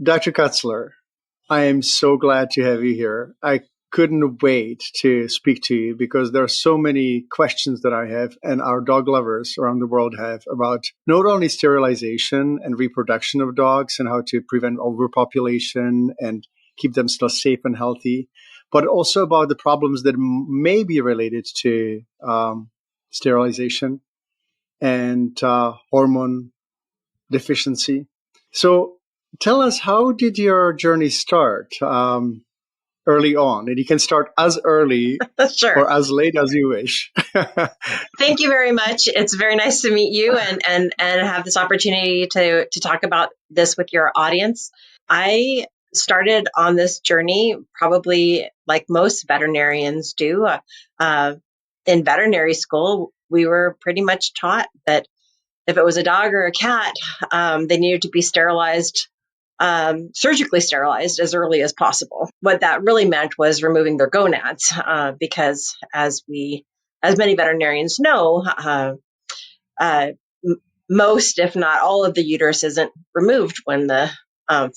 Dr. Kutzler, I am so glad to have you here. I couldn't wait to speak to you because there are so many questions that I have and our dog lovers around the world have about not only sterilization and reproduction of dogs and how to prevent overpopulation and keep them still safe and healthy, but also about the problems that may be related to sterilization and hormone deficiency. So tell us, how did your journey start early on? And you can start as early Sure. or as late as you wish. Thank you very much. It's very nice to meet you and have this opportunity to talk about this with your audience. I started on this journey probably like most veterinarians do. In veterinary school, we were pretty much taught that if it was a dog or a cat, they needed to be sterilized, surgically sterilized as early as possible. What that really meant was removing their gonads, because as many veterinarians know, most, if not all, of the uterus isn't removed when the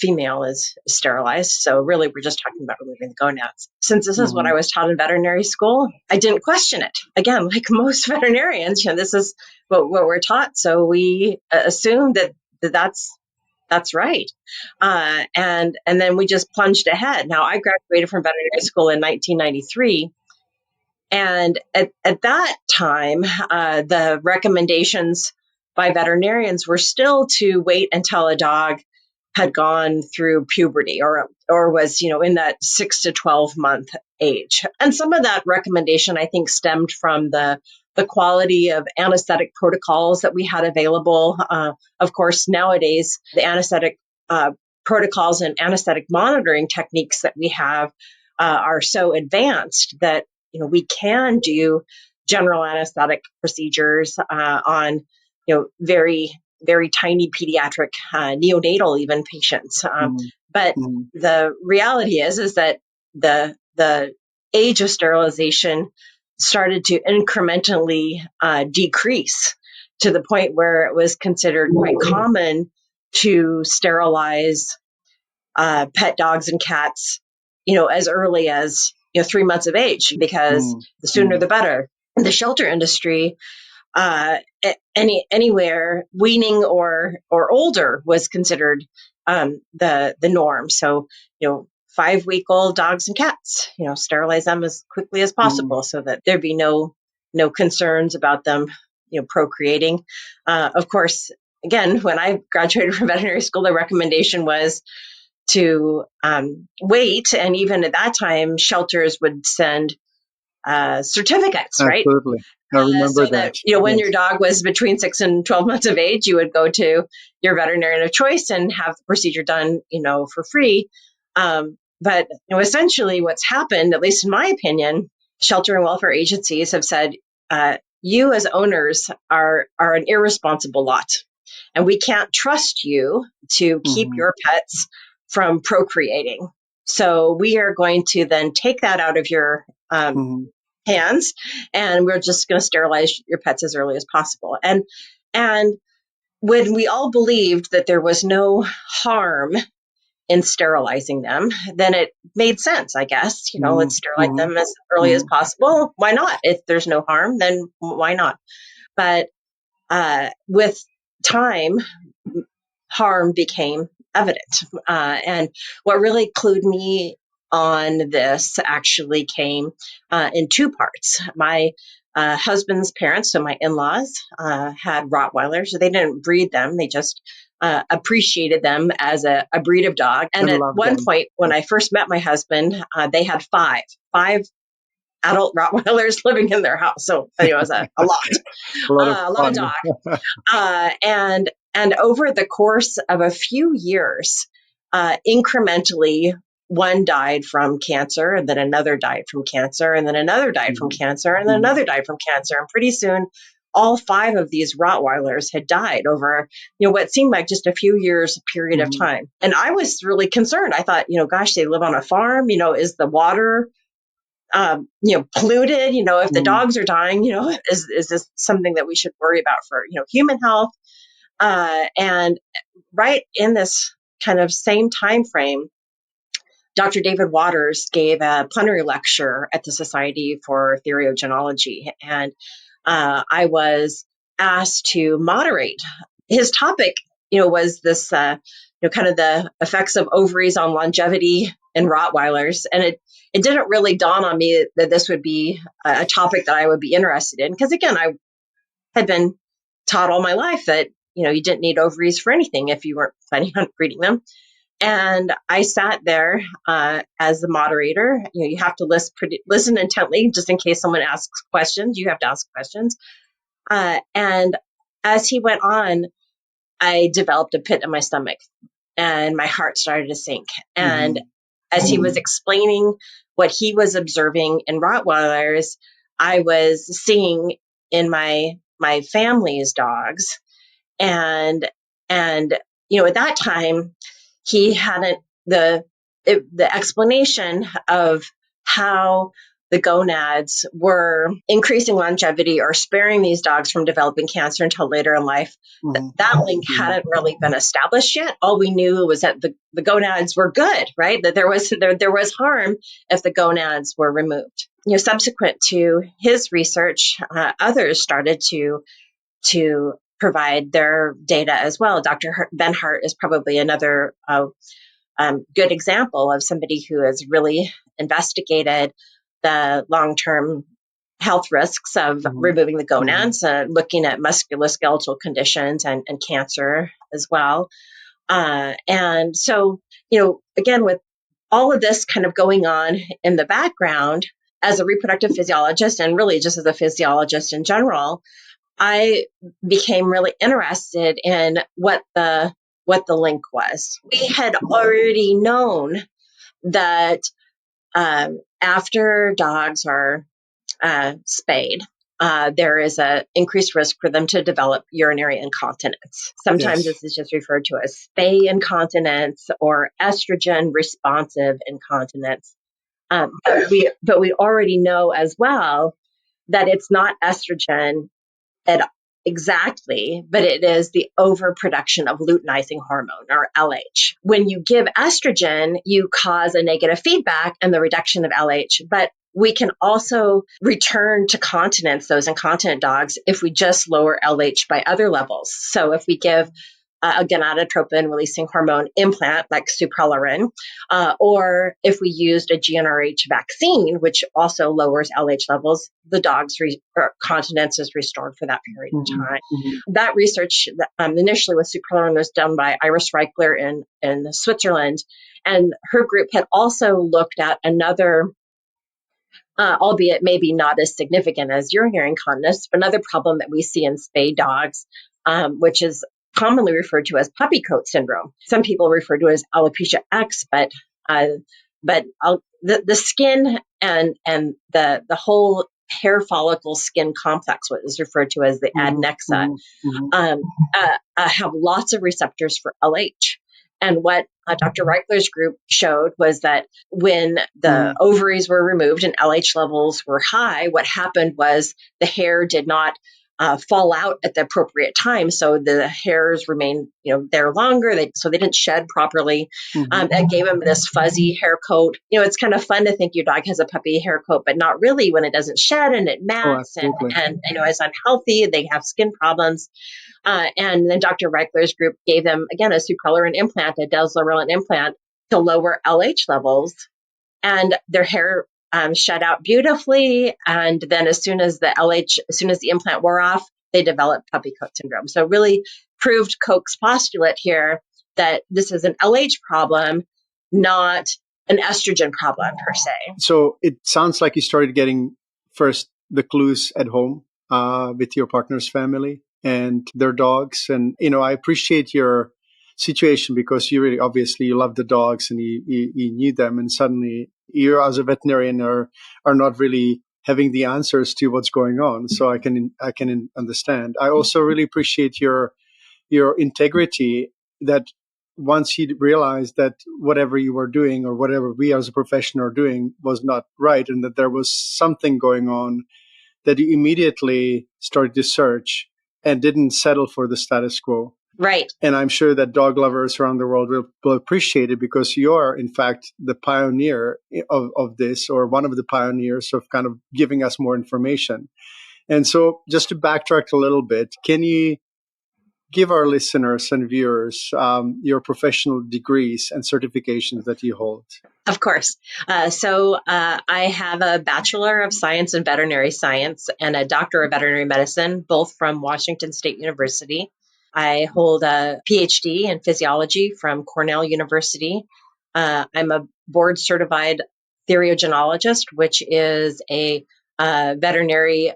female is sterilized. So really, we're just talking about removing the gonads. Since this is what I was taught in veterinary school, I didn't question it. Again, like most veterinarians, this is what we're taught. So we assume that's right. And then we just plunged ahead. Now, I graduated from veterinary school in 1993. And at that time, the recommendations by veterinarians were still to wait until a dog had gone through puberty or was, in that 6 to 12 month age. And some of that recommendation, I think, stemmed from the quality of anesthetic protocols that we had available. Of course, nowadays, the anesthetic protocols and anesthetic monitoring techniques that we have are so advanced that we can do general anesthetic procedures on very, very tiny pediatric neonatal even patients. But the reality is that the age of sterilization started to incrementally decrease to the point where it was considered quite common to sterilize pet dogs and cats, as early as 3 months of age, because the sooner the better. The shelter industry, anywhere weaning or older was considered the norm. So 5-week-old dogs and cats, sterilize them as quickly as possible so that there'd be no concerns about them, procreating. Of course, again, when I graduated from veterinary school, the recommendation was to wait. And even at that time, shelters would send certificates, right? Absolutely. I remember so that. When your dog was between 6 and 12 months of age, you would go to your veterinarian of choice and have the procedure done, for free. But essentially what's happened, at least in my opinion, shelter and welfare agencies have said, you as owners are an irresponsible lot, and we can't trust you to keep your pets from procreating. So we are going to then take that out of your hands, and we're just going to sterilize your pets as early as possible. And when we all believed that there was no harm in sterilizing them, then it made sense, I guess. Let's sterilize them as early as possible. Why not? If there's no harm, then why not? But with time, harm became evident. And what really clued me on this actually came in two parts. My husband's parents, so my in-laws, had Rottweilers. They didn't breed them. They just appreciated them as a breed of dog. And at one point, when I first met my husband, they had five adult Rottweilers living in their house. So it was a lot. a lot of dog. And over the course of a few years, incrementally, one died from cancer, and then another died from cancer, and then another died from cancer, and then another died from cancer. And pretty soon, all 5 of these Rottweilers had died over, what seemed like just a few years period of time. And I was really concerned. I thought, gosh, they live on a farm. Is the water polluted? If the dogs are dying, is this something that we should worry about for, human health? And right in this kind of same time frame, Dr. David Waters gave a plenary lecture at the Society for Theriogenology, and I was asked to moderate. His topic, was this, kind of the effects of ovaries on longevity in Rottweilers, and it didn't really dawn on me that this would be a topic that I would be interested in, because again, I had been taught all my life that you didn't need ovaries for anything if you weren't planning on breeding them. And I sat there as the moderator. You have to listen intently, just in case someone asks questions. You have to ask questions. And as he went on, I developed a pit in my stomach, and my heart started to sink. And as he was explaining what he was observing in Rottweilers, I was seeing in my family's dogs, and at that time, he hadn't the explanation of how the gonads were increasing longevity or sparing these dogs from developing cancer until later in life. That link hadn't really been established yet. All we knew was that the gonads were good, right? That there was harm if the gonads were removed. Subsequent to his research, others started to provide their data as well. Dr. Ben Hart is probably another good example of somebody who has really investigated the long-term health risks of removing the gonads, looking at musculoskeletal conditions and cancer as well. And so, again, with all of this kind of going on in the background, as a reproductive physiologist and really just as a physiologist in general, I became really interested in what the link was. We had already known that after dogs are spayed, there is an increased risk for them to develop urinary incontinence. Sometimes this is just referred to as spay incontinence or estrogen responsive incontinence. But we already know as well that it's not estrogen exactly, but it is the overproduction of luteinizing hormone, or LH. When you give estrogen, you cause a negative feedback and the reduction of LH, but we can also return to continence those incontinent dogs if we just lower LH by other levels. So if we give a gonadotropin releasing hormone implant like suprelorin, or if we used a GnRH vaccine, which also lowers LH levels, the dog's continence is restored for that period of time. That research initially with suprelorin was done by Iris Reichler in Switzerland, and her group had also looked at another albeit maybe not as significant as urinary incontinence, but another problem that we see in spay dogs, which is commonly referred to as puppy coat syndrome. Some people refer to it as alopecia X, but the skin and the whole hair follicle skin complex, what is referred to as the adnexa, have lots of receptors for LH. And what Dr. Reichler's group showed was that when the ovaries were removed and LH levels were high, what happened was the hair did not fall out at the appropriate time. So the hairs remained, there longer. So they didn't shed properly. That gave them this fuzzy hair coat. It's kind of fun to think your dog has a puppy hair coat, but not really when it doesn't shed and it mats and is unhealthy. They have skin problems. And then Dr. Reichler's group gave them, again, a suprelorin implant, a delzorelin implant to lower LH levels. And their hair shed out beautifully. And then as soon as the implant wore off, they developed puppy coat syndrome. So really proved Koch's postulate here that this is an LH problem, not an estrogen problem per se. So it sounds like you started getting first the clues at home with your partner's family and their dogs. And, I appreciate your situation because you really, obviously, you love the dogs and you knew them. And suddenly you as a veterinarian are not really having the answers to what's going on. So I can understand. I also really appreciate your integrity that once you realized that whatever you were doing or whatever we as a profession are doing was not right and that there was something going on, that you immediately started to search and didn't settle for the status quo. Right. And I'm sure that dog lovers around the world will appreciate it, because you're, in fact, the pioneer of this, or one of the pioneers of kind of giving us more information. And so just to backtrack a little bit, can you give our listeners and viewers your professional degrees and certifications that you hold? Of course. I have a Bachelor of Science in Veterinary Science and a Doctor of Veterinary Medicine, both from Washington State University. I hold a PhD in physiology from Cornell University. I'm a board certified theriogenologist, which is a veterinary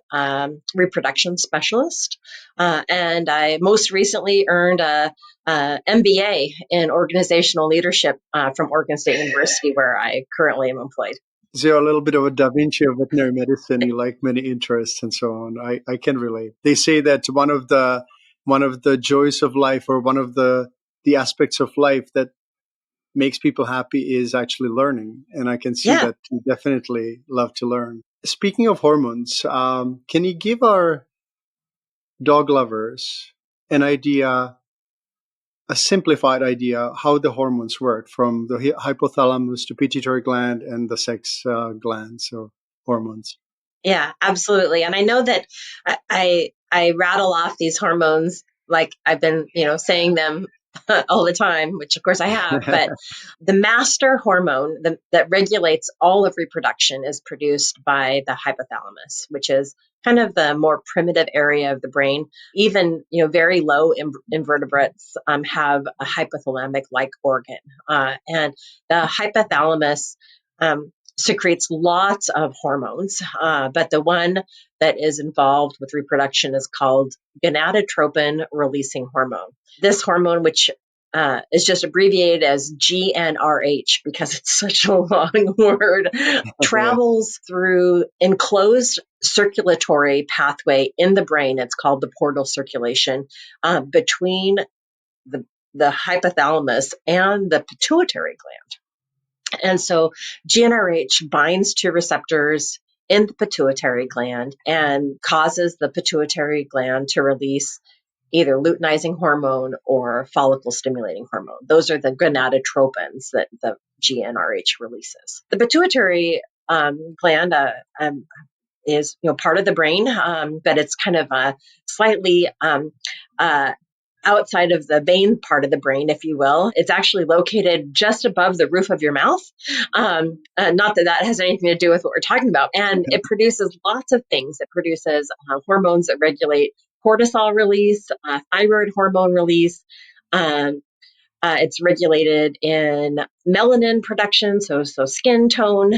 reproduction specialist. And I most recently earned a MBA in organizational leadership from Oregon State University, where I currently am employed. So you're a little bit of a Da Vinci of veterinary medicine. You like many interests and so on. I can relate. They say that one of the joys of life, or one of the aspects of life that makes people happy, is actually learning. And I can see that you definitely love to learn. Speaking of hormones, can you give our dog lovers a simplified idea how the hormones work, from the hypothalamus to pituitary gland and the sex glands or hormones? Yeah, absolutely. And I know that I rattle off these hormones like I've been, saying them all the time, which of course I have, but the master hormone that regulates all of reproduction is produced by the hypothalamus, which is kind of the more primitive area of the brain. Even, very low invertebrates have a hypothalamic-like organ. And the hypothalamus secretes lots of hormones, but the one that is involved with reproduction is called gonadotropin releasing hormone. This hormone, which is just abbreviated as GnRH because it's such a long word, travels through enclosed circulatory pathway in the brain. It's called the portal circulation between the hypothalamus and the pituitary gland. And so GnRH binds to receptors in the pituitary gland and causes the pituitary gland to release either luteinizing hormone or follicle stimulating hormone. Those are the gonadotropins that the GnRH releases. The pituitary gland is part of the brain, but it's kind of slightly outside of the main part of the brain, if you will. It's actually located just above the roof of your mouth. Not that has anything to do with what we're talking about. And it produces lots of things. It produces hormones that regulate cortisol release, thyroid hormone release. It's regulated in melanin production, so skin tone,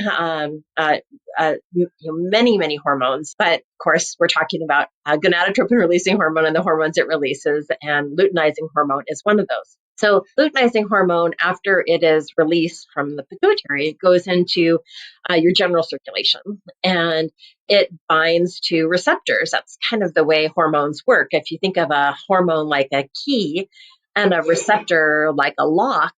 many hormones. But of course, we're talking about gonadotropin releasing hormone and the hormones it releases, and luteinizing hormone is one of those. So luteinizing hormone, after it is released from the pituitary, it goes into your general circulation, and it binds to receptors. That's kind of the way hormones work. If you think of a hormone like a key and a receptor like a lock,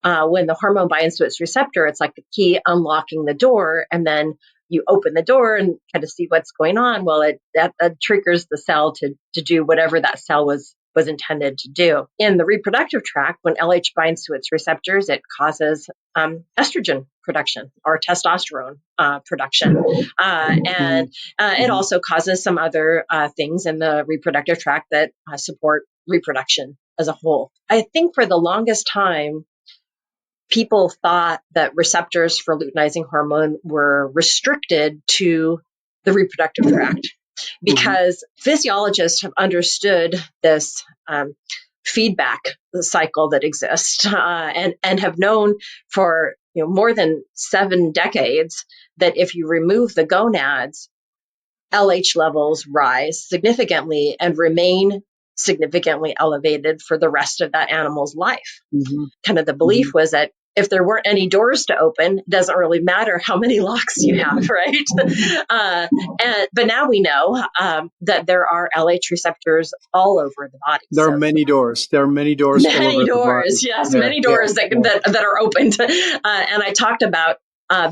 when the hormone binds to its receptor, it's like the key unlocking the door, and then you open the door and kind of see what's going on. Well, that triggers the cell to do whatever that cell was intended to do. In the reproductive tract, when LH binds to its receptors, it causes estrogen production or testosterone production. And it also causes some other things in the reproductive tract that support reproduction as a whole. I think for the longest time, people thought that receptors for luteinizing hormone were restricted to the reproductive tract because physiologists have understood this feedback cycle that exists and have known for more than 7 decades that if you remove the gonads, LH levels rise significantly and remain significantly elevated for the rest of that animal's life. Kind of the belief was that if there weren't any doors to open, it doesn't really matter how many locks you have, right? But now we know that there are LH receptors all over the body. There are many doors. There are many doors all over the body. Yes, many doors that are opened. And I talked about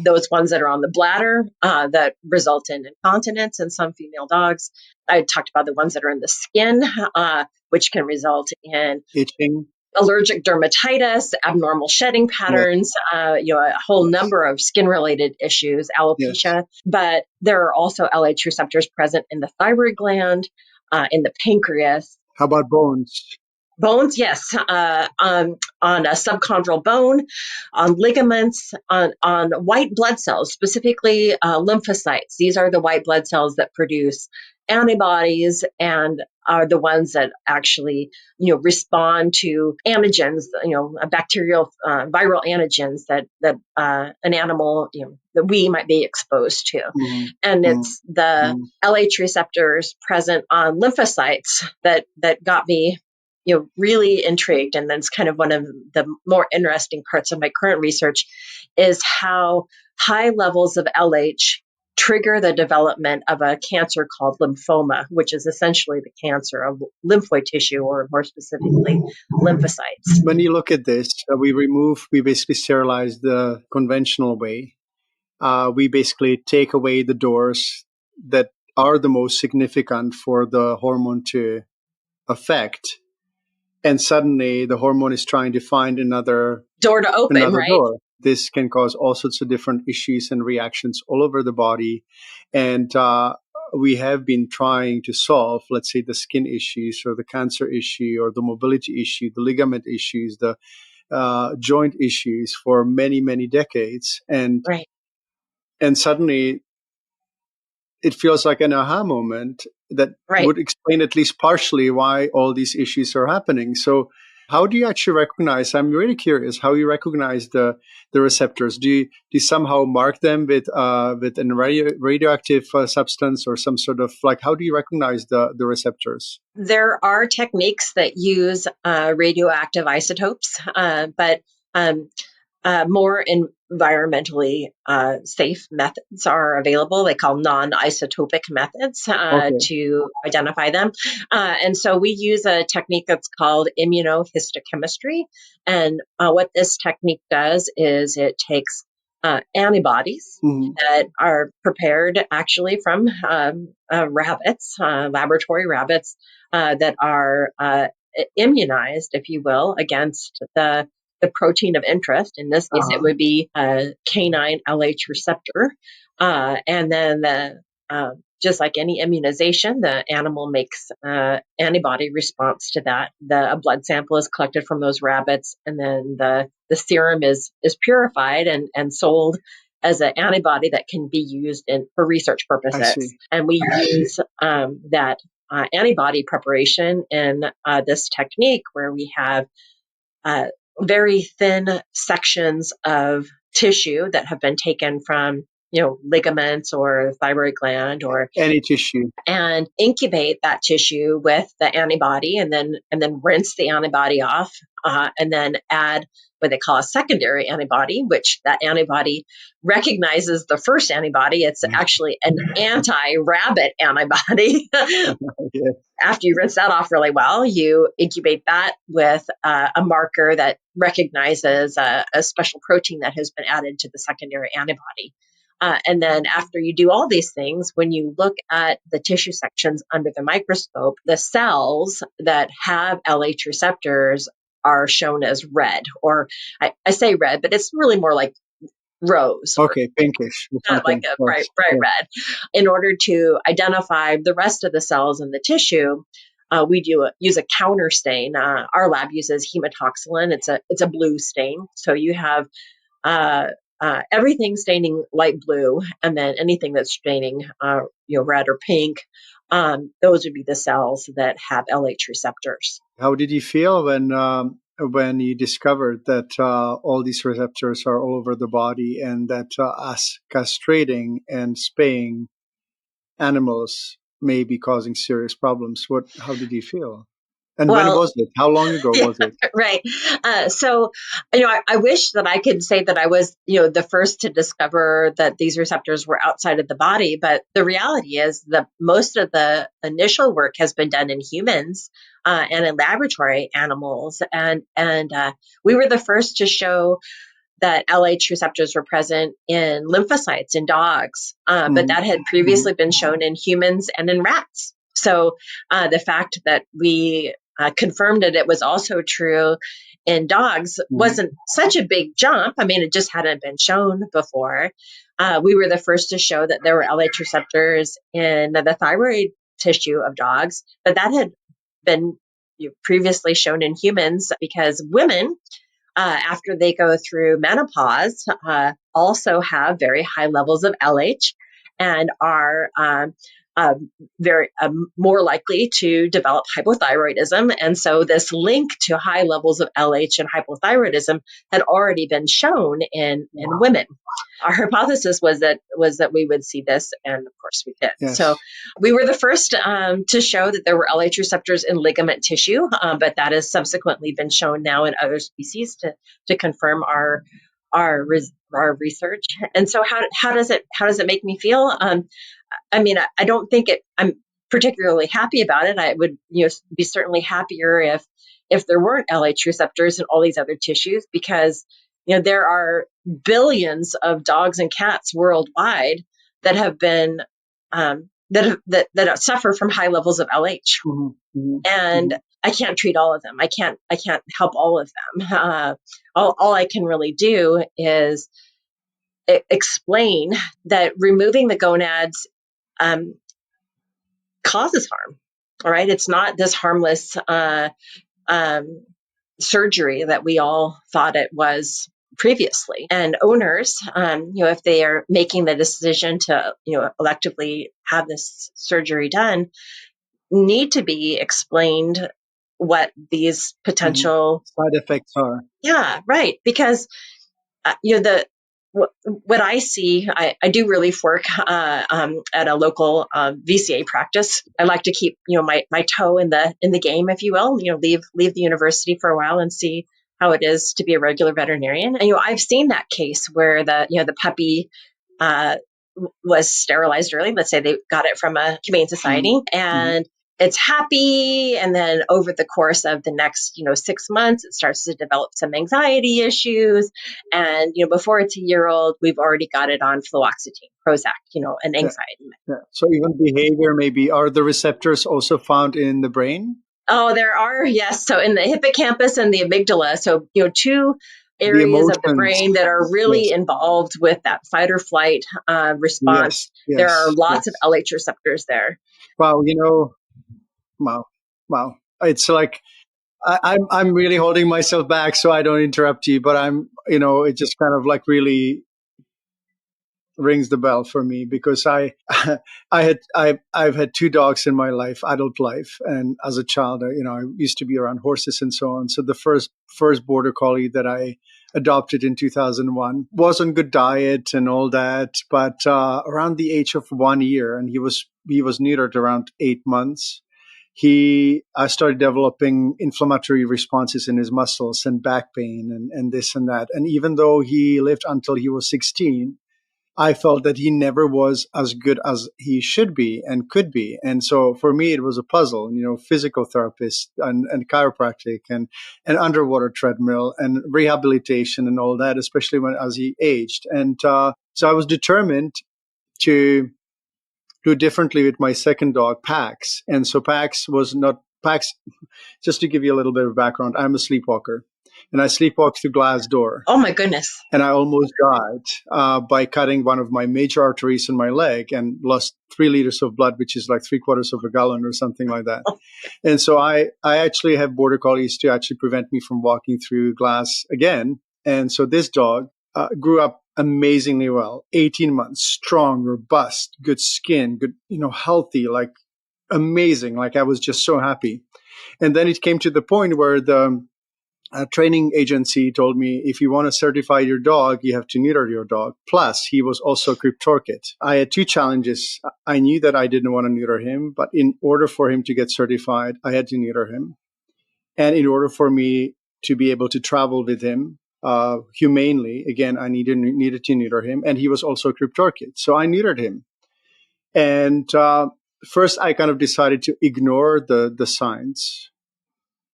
those ones that are on the bladder that result in incontinence in some female dogs. I talked about the ones that are in the skin, which can result in Itching. allergic dermatitis, abnormal shedding patterns, a whole number of skin-related issues, alopecia. Yes. But there are also LH receptors present in the thyroid gland, in the pancreas. How about bones? Bones, yes, on a subchondral bone, on ligaments, on white blood cells, specifically lymphocytes. These are the white blood cells that produce antibodies and are the ones that actually, respond to antigens, bacterial, viral antigens that an animal, that we might be exposed to. Mm-hmm. And it's the LH receptors present on lymphocytes that got me really intrigued. And that's kind of one of the more interesting parts of my current research is how high levels of LH trigger the development of a cancer called lymphoma, which is essentially the cancer of lymphoid tissue, or more specifically, lymphocytes. When you look at this, we basically sterilize the conventional way. We basically take away the doors that are the most significant for the hormone to affect. And suddenly the hormone is trying to find another door to open, right? Door. This can cause all sorts of different issues and reactions all over the body. And we have been trying to solve, let's say, the skin issues or the cancer issue or the mobility issue, the ligament issues, the joint issues for many, many decades. And suddenly it feels like an aha moment that would explain at least partially why all these issues are happening. So how do you actually recognize, I'm really curious, how you recognize the receptors? Do you somehow mark them with a radioactive substance or some sort of, how do you recognize the receptors? There are techniques that use radioactive isotopes, but more environmentally safe methods are available. They call non-isotopic methods to identify them. And so we use a technique that's called immunohistochemistry. And what this technique does is it takes antibodies that are prepared actually from rabbits, laboratory rabbits, that are immunized, if you will, against the protein of interest. In this case, it would be a canine LH receptor. And then just like any immunization, the animal makes antibody response to that. A blood sample is collected from those rabbits, and then the serum is purified and sold as an antibody that can be used for research purposes. And we use that antibody preparation in this technique where we have very thin sections of tissue that have been taken from, ligaments or thyroid gland or any tissue, and incubate that tissue with the antibody, and then rinse the antibody off, and then add what they call a secondary antibody, which that antibody recognizes the first antibody. It's actually an anti-rabbit antibody. After you rinse that off really well, you incubate that with a marker that recognizes a special protein that has been added to the secondary antibody. And then after you do all these things, when you look at the tissue sections under the microscope, the cells that have LH receptors are shown as red, or I say red, but it's really more like rose. Okay, pinkish. Not like a bright red. In order to identify the rest of the cells in the tissue, we use a counter stain. Our lab uses hematoxylin. It's a blue stain. So you have everything staining light blue, and then anything that's staining red or pink. Those would be the cells that have LH receptors. How did you feel when you discovered that all these receptors are all over the body, and that us castrating and spaying animals may be causing serious problems? How did you feel? And when was it? How long ago was it? Right. So, I wish that I could say that I was, the first to discover that these receptors were outside of the body. But the reality is that most of the initial work has been done in humans and in laboratory animals. And we were the first to show that LH receptors were present in lymphocytes in dogs, but that had previously been shown in humans and in rats. So the fact that we confirmed that it was also true in dogs wasn't such a big jump. I mean, it just hadn't been shown before. We were the first to show that there were LH receptors in the thyroid tissue of dogs, but that had been previously shown in humans because women, after they go through menopause, also have very high levels of LH and are very more likely to develop hypothyroidism. And so this link to high levels of LH and hypothyroidism had already been shown in women. Our hypothesis was that we would see this, and of course we did. Yes. So we were the first to show that there were LH receptors in ligament tissue, but that has subsequently been shown now in other species to confirm our research. And so how does it make me feel? I mean, I don't think I'm particularly happy about it. I would be certainly happier if there weren't LH receptors in all these other tissues, because there are billions of dogs and cats worldwide that have been that suffer from high levels of LH, and I can't treat all of them. I can't help all of them. All I can really do is explain that removing the gonads causes harm. All right, it's not this harmless surgery that we all thought it was previously. And owners, if they are making the decision to, electively have this surgery done, need to be explained what these potential side effects are. Yeah, right. Because, what I see, I do relief work at a local VCA practice. I like to keep my toe in the game, if you will. Leave the university for a while and see how it is to be a regular veterinarian. And I've seen that case where the puppy was sterilized early. Let's say they got it from a humane society, and it's happy. And then over the course of the next, 6 months, it starts to develop some anxiety issues. And, before it's a year old, we've already got it on fluoxetine, Prozac, an anxiety medicine. Yeah. So even behavior, maybe, are the receptors also found in the brain? Oh, there are. Yes. So in the hippocampus and the amygdala. So, two areas of the brain that are really involved with that fight or flight response. Yes. There are lots of LH receptors there. Wow. Wow. It's like, I'm really holding myself back so I don't interrupt you, but I'm, it just kind of like really rings the bell for me, because I've had 2 dogs in my life, adult life. And as a child, I used to be around horses and so on. So the first border collie that I adopted in 2001 was on good diet and all that. But around the age of 1 year, and he was neutered around 8 months, I started developing inflammatory responses in his muscles and back pain and this and that. And even though he lived until he was 16, I felt that he never was as good as he should be and could be. And so for me, it was a puzzle, physical therapist and chiropractic and underwater treadmill and rehabilitation and all that, especially as he aged. And so I was determined to do differently with my second dog, Pax. And so Pax, just to give you a little bit of background, I'm a sleepwalker. And I sleepwalked through glass door. Oh, my goodness. And I almost died by cutting one of my major arteries in my leg and lost 3 liters of blood, which is like 3/4 of a gallon or something like that. And so I actually have border collies to actually prevent me from walking through glass again. And so this dog grew up amazingly well, 18 months, strong, robust, good skin, good, healthy, like amazing. Like I was just so happy. And then it came to the point where the training agency told me, if you want to certify your dog, you have to neuter your dog. Plus, he was also cryptorchid. I had 2 challenges. I knew that I didn't want to neuter him, but in order for him to get certified, I had to neuter him. And in order for me to be able to travel with him humanely, again, I needed to neuter him. And he was also cryptorchid. So I neutered him. And first, I kind of decided to ignore the signs.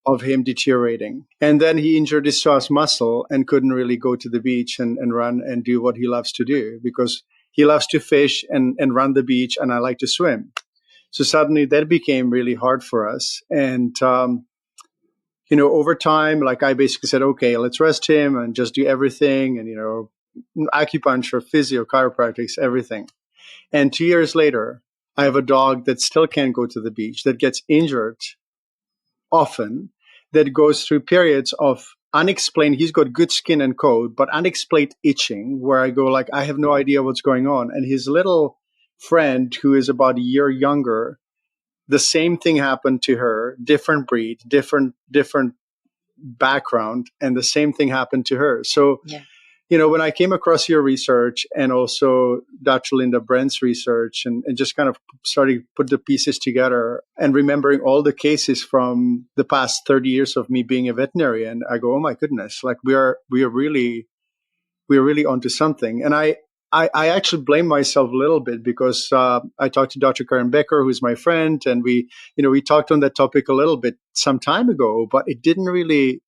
of him deteriorating. And then he injured his psoas muscle and couldn't really go to the beach and run and do what he loves to do, because he loves to fish and run the beach, and I like to swim. So suddenly that became really hard for us. And, over time, like I basically said, okay, let's rest him and just do everything. And, acupuncture, physio, chiropractics, everything. And 2 years later, I have a dog that still can't go to the beach, that gets injured often, that goes through periods of unexplained, he's got good skin and coat, but unexplained itching, where I go like, I have no idea what's going on. And his little friend, who is about a year younger, the same thing happened to her, different breed, different background, and the same thing happened to her. So, when I came across your research and also Dr. Linda Brent's research, and just kind of started to put the pieces together and remembering all the cases from the past 30 years of me being a veterinarian, I go, oh my goodness, like we are really onto something. And I actually blame myself a little bit, because I talked to Dr. Karen Becker, who's my friend, and we talked on that topic a little bit some time ago, but it didn't really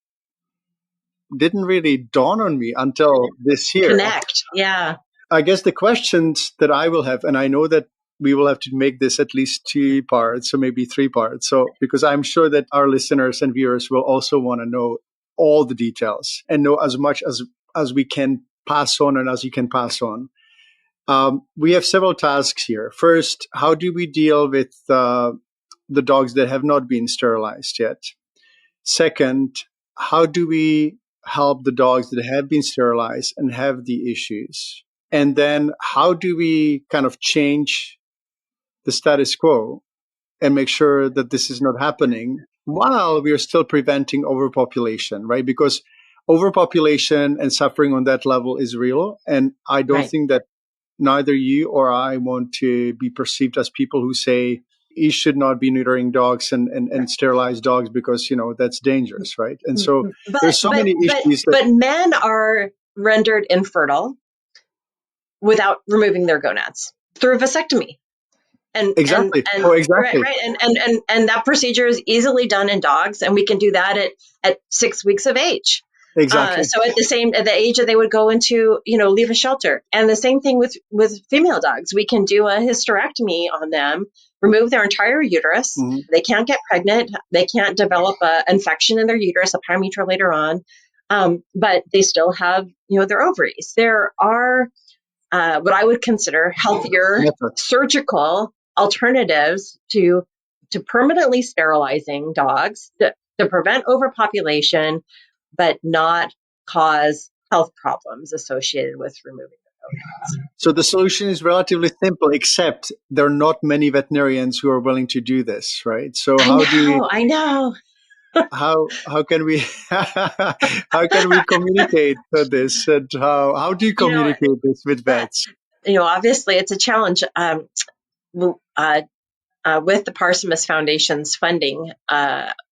dawn on me until this year. Connect. Yeah. I guess the questions that I will have, and I know that we will have to make this at least 2 parts, or maybe 3 parts. So, because I'm sure that our listeners and viewers will also want to know all the details and know as much as we can pass on and as you can pass on. We have several tasks here. First, how do we deal with the dogs that have not been sterilized yet? Second, how do we help the dogs that have been sterilized and have the issues? And then how do we kind of change the status quo and make sure that this is not happening while we are still preventing overpopulation, right? Because overpopulation and suffering on that level is real. And I don't think that neither you or I want to be perceived as people who say you should not be neutering dogs and sterilize dogs because, that's dangerous, right? And so there's so many issues. But men are rendered infertile without removing their gonads through a vasectomy. Exactly. Right. And that procedure is easily done in dogs, and we can do that at 6 weeks of age. Exactly. So at the age that they would go into, leave a shelter. And the same thing with female dogs. We can do a hysterectomy on them, remove their entire uterus. Mm-hmm. They can't get pregnant. They can't develop an infection in their uterus, a pyometra later on. But they still have, their ovaries. There are what I would consider healthier surgical alternatives to permanently sterilizing dogs to prevent overpopulation, but not cause health problems associated with removing the gonads. So the solution is relatively simple, except there are not many veterinarians who are willing to do this, right? So I know. How can we communicate this, and how do you communicate this with vets? Obviously it's a challenge. With the Parsimus Foundation's funding,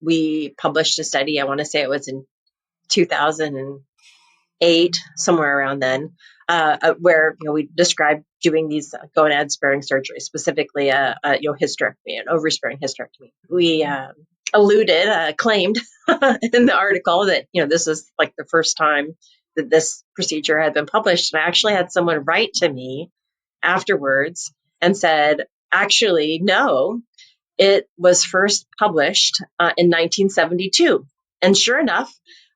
we published a study. I want to say it was in 2008, somewhere around then, where we described doing these gonad sparing surgeries, specifically a hysterectomy, an ovary sparing hysterectomy. We claimed in the article that this is like the first time that this procedure had been published. And I actually had someone write to me afterwards and said, actually, no, it was first published in 1972. And sure enough,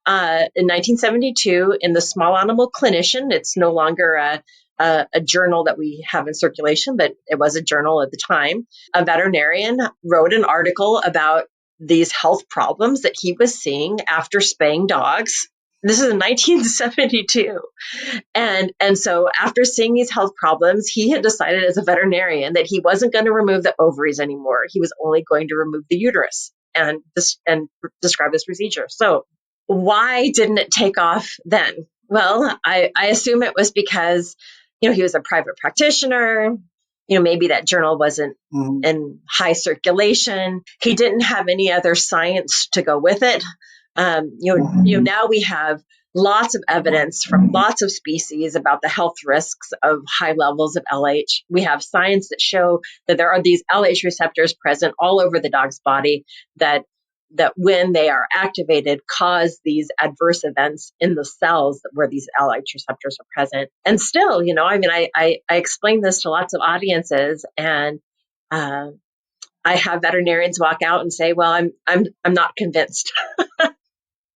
in 1972, in the Small Animal Clinician, it's no longer a journal that we have in circulation, but it was a journal at the time, a veterinarian wrote an article about these health problems that he was seeing after spaying dogs. This is in 1972. And so after seeing these health problems, he had decided as a veterinarian that he wasn't going to remove the ovaries anymore. He was only going to remove the uterus and describe this procedure. So why didn't it take off then? Well, I assume it was because, he was a private practitioner. Maybe that journal wasn't in high circulation. He didn't have any other science to go with it. Now we have lots of evidence from lots of species about the health risks of high levels of LH. We have science that show that there are these LH receptors present all over the dog's body that that when they are activated cause these adverse events in the cells where these allied receptors are present. And still, I explain this to lots of audiences, and I have veterinarians walk out and say, well, I'm not convinced.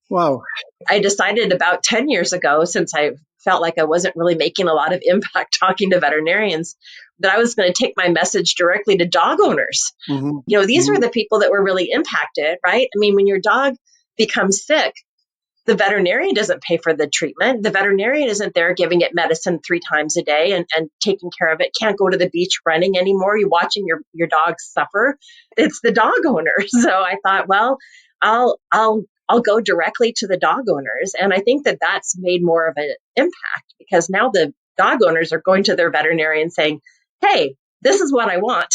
Wow. I decided about 10 years ago, since I felt like I wasn't really making a lot of impact talking to veterinarians, that I was going to take my message directly to dog owners. Mm-hmm. These were the people that were really impacted, right? I mean, when your dog becomes sick, the veterinarian doesn't pay for the treatment. The veterinarian isn't there giving it medicine 3 times a day and taking care of it. Can't go to the beach running anymore. You're watching your dog suffer. It's the dog owner. So I thought, well, I'll go directly to the dog owners. And I think that that's made more of an impact, because now the dog owners are going to their veterinarian saying, hey, this is what I want.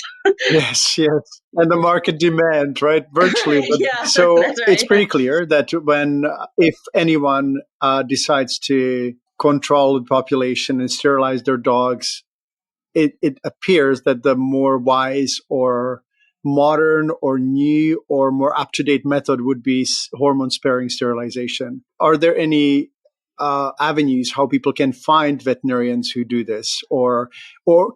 Yes. And the market demand, right? Virtually. Yeah, so that's right. It's pretty clear that if anyone decides to control the population and sterilize their dogs, it appears that the more wise or modern or new or more up-to-date method would be hormone-sparing sterilization. Are there any avenues how people can find veterinarians who do this, or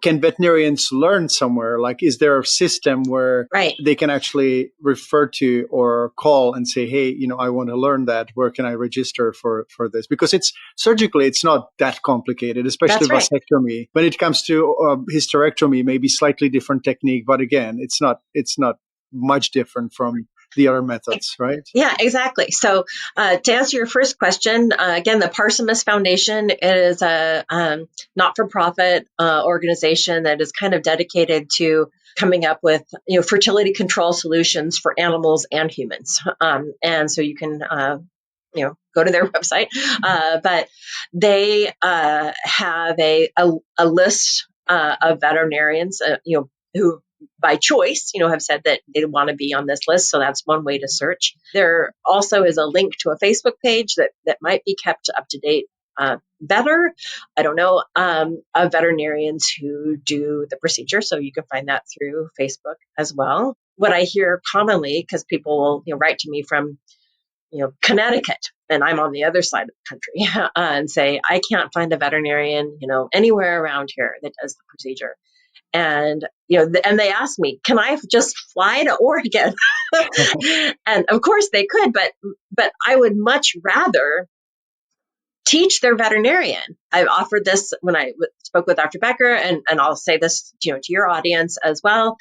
can veterinarians learn somewhere? Like, is there a system where they can actually refer to or call and say, hey, I want to learn that. Where can I register for this? Because it's surgically, it's not that complicated, especially vasectomy. When it comes to hysterectomy, maybe slightly different technique, but again, it's not much different from the other methods, right? Yeah, exactly. So to answer your first question, again, the Parsimus Foundation is a not-for-profit organization that is kind of dedicated to coming up with fertility control solutions for animals and humans. And so you can go to their website, but they have a list of veterinarians, who by choice, have said that they want to be on this list. So that's one way to search. There also is a link to a Facebook page that might be kept up to date better. I don't know, of veterinarians who do the procedure. So you can find that through Facebook as well. What I hear commonly, because people will write to me from Connecticut, and I'm on the other side of the country, and say, I can't find a veterinarian, anywhere around here that does the procedure. And, and they asked me, can I just fly to Oregon? And of course they could, but I would much rather teach their veterinarian. I've offered this when I spoke with Dr. Becker, and I'll say this, to your audience as well.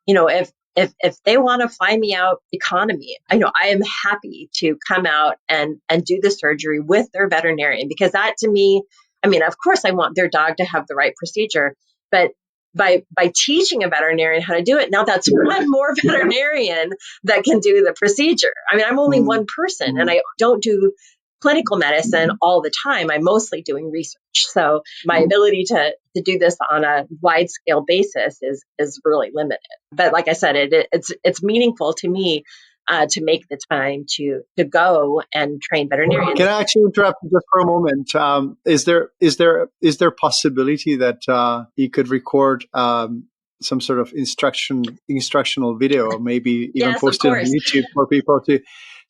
If they want to fly me out economy, I am happy to come out and do the surgery with their veterinarian, because that, to me, of course I want their dog to have the right procedure, but by teaching a veterinarian how to do it, now that's one more veterinarian that can do the procedure. I'm only one person, and I don't do clinical medicine all the time. I'm mostly doing research. So my ability to do this on a wide scale basis is really limited. But like I said, it's meaningful to me to make the time to go and train veterinarians. Can I actually interrupt just for a moment? Is there possibility that you could record some sort of instructional video, maybe even post it on YouTube for people to?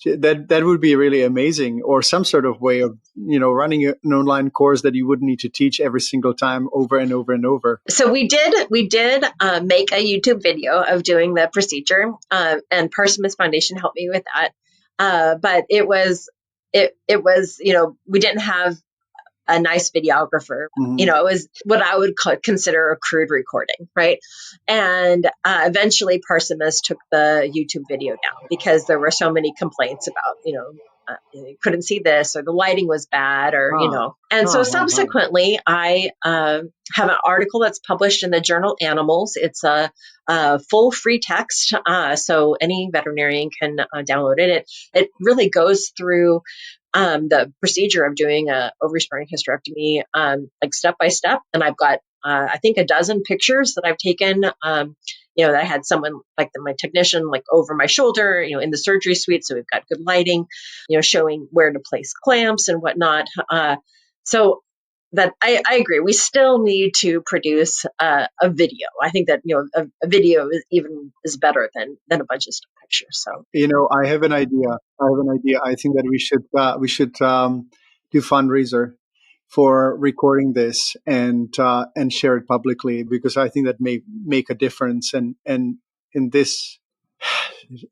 That would be really amazing, or some sort of way of running an online course that you wouldn't need to teach every single time over and over and over. So we did make a YouTube video of doing the procedure, and Parsimus Foundation helped me with that. But it was we didn't have a nice videographer. It was what I would consider a crude recording, right? And eventually Parsimus took the YouTube video down because there were so many complaints about, you couldn't see this, or the lighting was bad, or, And so subsequently, I have an article that's published in the journal Animals. It's a full free text, so any veterinarian can download it. It really goes through the procedure of doing a ovary-sparing hysterectomy, like step by step. And I've got, I think, a dozen pictures that I've taken, that I had someone like my technician, like over my shoulder, in the surgery suite. So we've got good lighting, showing where to place clamps and whatnot. So But I agree. We still need to produce a video. I think that a video is better than a bunch of still pictures. So I have an idea. I think that we should do fundraiser for recording this and share it publicly, because I think that may make a difference. And in this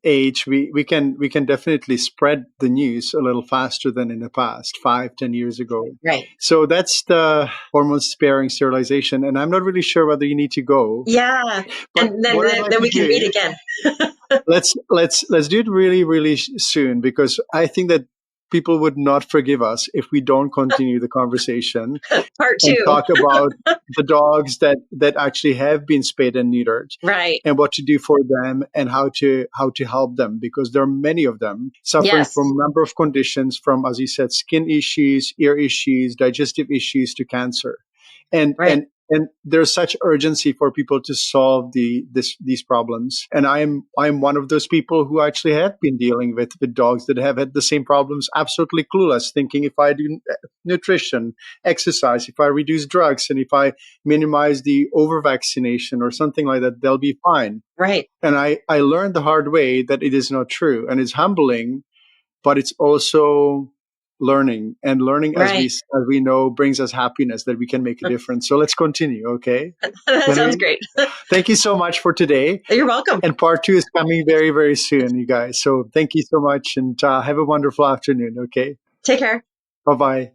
age, we can definitely spread the news a little faster than in the past, 5-10 years ago. right. So that's the hormone sparing sterilization, and I'm not really sure whether you need to go. Yeah. But And then, what I'd like then to we can do, meet again. let's do it really, really soon, because I think that people would not forgive us if we don't continue the conversation Part and 2. talk about the dogs that actually have been spayed and neutered, Right. and what to do for them and how to help them, because there are many of them suffering Yes. from a number of conditions, from, as you said, skin issues, ear issues, digestive issues, to cancer. And Right. and there's such urgency for people to solve these problems. And I'm one of those people who actually have been dealing with dogs that have had the same problems, absolutely clueless, thinking if I do nutrition, exercise, if I reduce drugs, and if I minimize the over vaccination or something like that, they'll be fine. Right. And I learned the hard way that it is not true. And it's humbling, but it's also learning. And learning, Right. as we know, brings us happiness, that we can make a difference. So let's continue, okay? That sounds great. Thank you so much for today. You're welcome. And part 2 is coming very, very soon, you guys. So thank you so much, and have a wonderful afternoon, okay? Take care. Bye-bye.